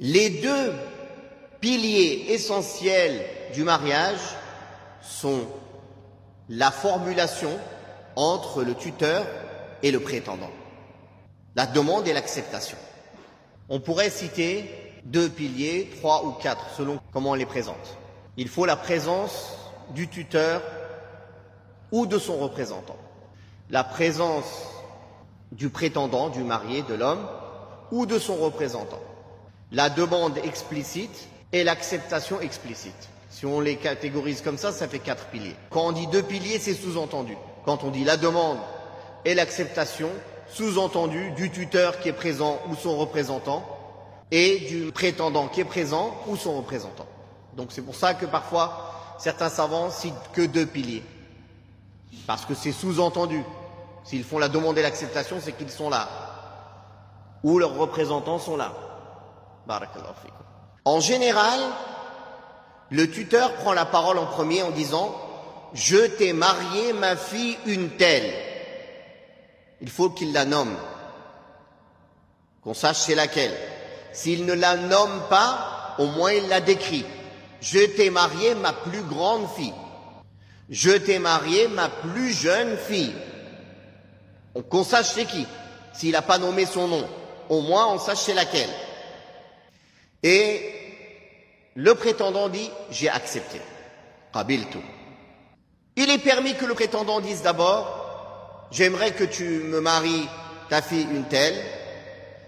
Les deux piliers essentiels du mariage sont la formulation entre le tuteur et le prétendant, la demande et l'acceptation. On pourrait citer 2 piliers, 3 ou 4, selon comment on les présente. Il faut la présence du tuteur ou de son représentant, la présence du prétendant, du marié, de l'homme, ou de son représentant, la demande explicite et l'acceptation explicite. Si on les catégorise comme ça fait 4 piliers. Quand on dit 2 piliers, c'est sous-entendu. Quand on dit la demande et l'acceptation, sous-entendu du tuteur qui est présent ou son représentant, et du prétendant qui est présent ou son représentant. Donc c'est pour ça que parfois, certains savants citent que 2 piliers. Parce que c'est sous-entendu. S'ils font la demande et l'acceptation, c'est qu'ils sont là. Ou leurs représentants sont là. Barakallahu fikum. En général, le tuteur prend la parole en premier en disant « Je t'ai marié ma fille une telle ». Il faut qu'il la nomme, qu'on sache c'est laquelle. S'il ne la nomme pas, au moins il la décrit. « Je t'ai marié ma plus grande fille ». « Je t'ai marié ma plus jeune fille ». Qu'on sache c'est qui. S'il n'a pas nommé son nom, au moins on sache c'est laquelle. Et le prétendant dit « J'ai accepté ». Qabiltu. Il est permis que le prétendant dise d'abord « J'aimerais que tu me maries ta fille une telle ».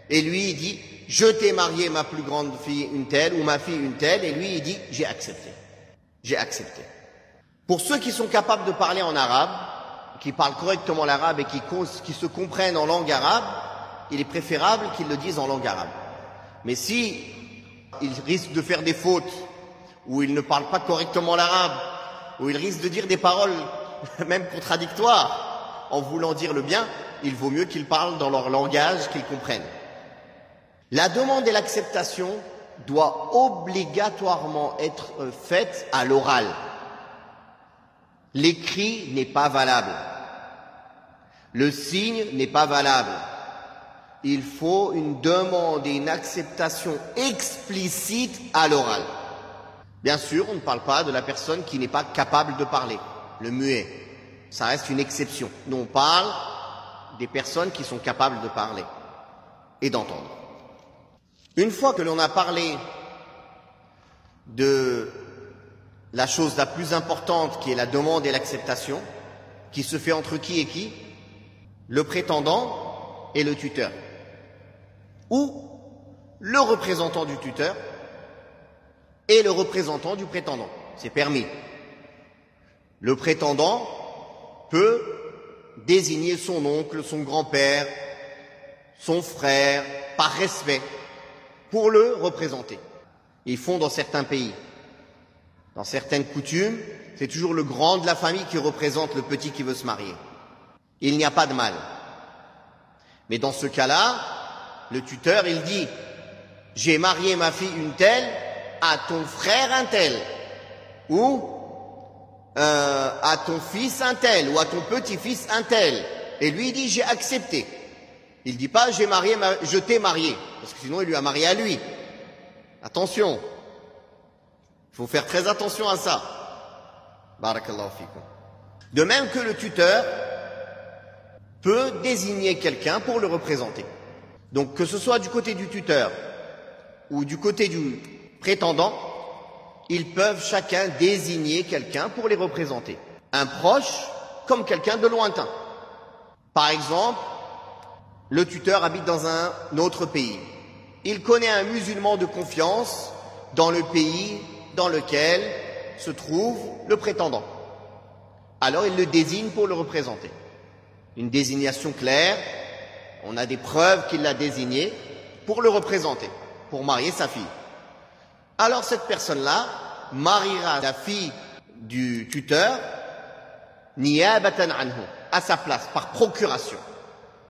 Et lui il dit « Je t'ai marié ma plus grande fille une telle » ou « ma fille une telle ». Et lui il dit « J'ai accepté ». J'ai accepté. Pour ceux qui sont capables de parler en arabe, qui parlent correctement l'arabe et qui se comprennent en langue arabe, il est préférable qu'ils le disent en langue arabe. Mais si ils risquent de faire des fautes, ou ils ne parlent pas correctement l'arabe, ou ils risquent de dire des paroles même contradictoires en voulant dire le bien, il vaut mieux qu'ils parlent dans leur langage qu'ils comprennent. La demande et l'acceptation doit obligatoirement être faite à l'oral. L'écrit n'est pas valable. Le signe n'est pas valable. Il faut une demande et une acceptation explicite à l'oral. Bien sûr, on ne parle pas de la personne qui n'est pas capable de parler, le muet. Ça reste une exception. Nous, on parle des personnes qui sont capables de parler et d'entendre. Une fois que l'on a parlé de la chose la plus importante qui est la demande et l'acceptation, qui se fait entre qui et qui? Le prétendant et le tuteur. Ou le représentant du tuteur et le représentant du prétendant. C'est permis. Le prétendant peut désigner son oncle, son grand-père, son frère, par respect, pour le représenter. Ils font dans certains pays. Dans certaines coutumes, c'est toujours le grand de la famille qui représente le petit qui veut se marier. Il n'y a pas de mal. Mais dans ce cas-là, le tuteur, il dit « J'ai marié ma fille une telle à ton frère un tel, ou à ton fils un tel, ou à ton petit-fils un tel. » Et lui, il dit « J'ai accepté ». Il ne dit pas « je t'ai marié », parce que sinon il lui a marié à lui. Attention. Il faut faire très attention à ça. Barakallahu fikum. De même que le tuteur peut désigner quelqu'un pour le représenter. Donc que ce soit du côté du tuteur ou du côté du prétendant, ils peuvent chacun désigner quelqu'un pour les représenter. Un proche comme quelqu'un de lointain. Par exemple, le tuteur habite dans un autre pays. Il connaît un musulman de confiance dans le pays dans lequel se trouve le prétendant. Alors il le désigne pour le représenter. Une désignation claire, on a des preuves qu'il l'a désigné pour le représenter, pour marier sa fille. Alors cette personne-là mariera la fille du tuteur niyabatan anhu, à sa place, par procuration.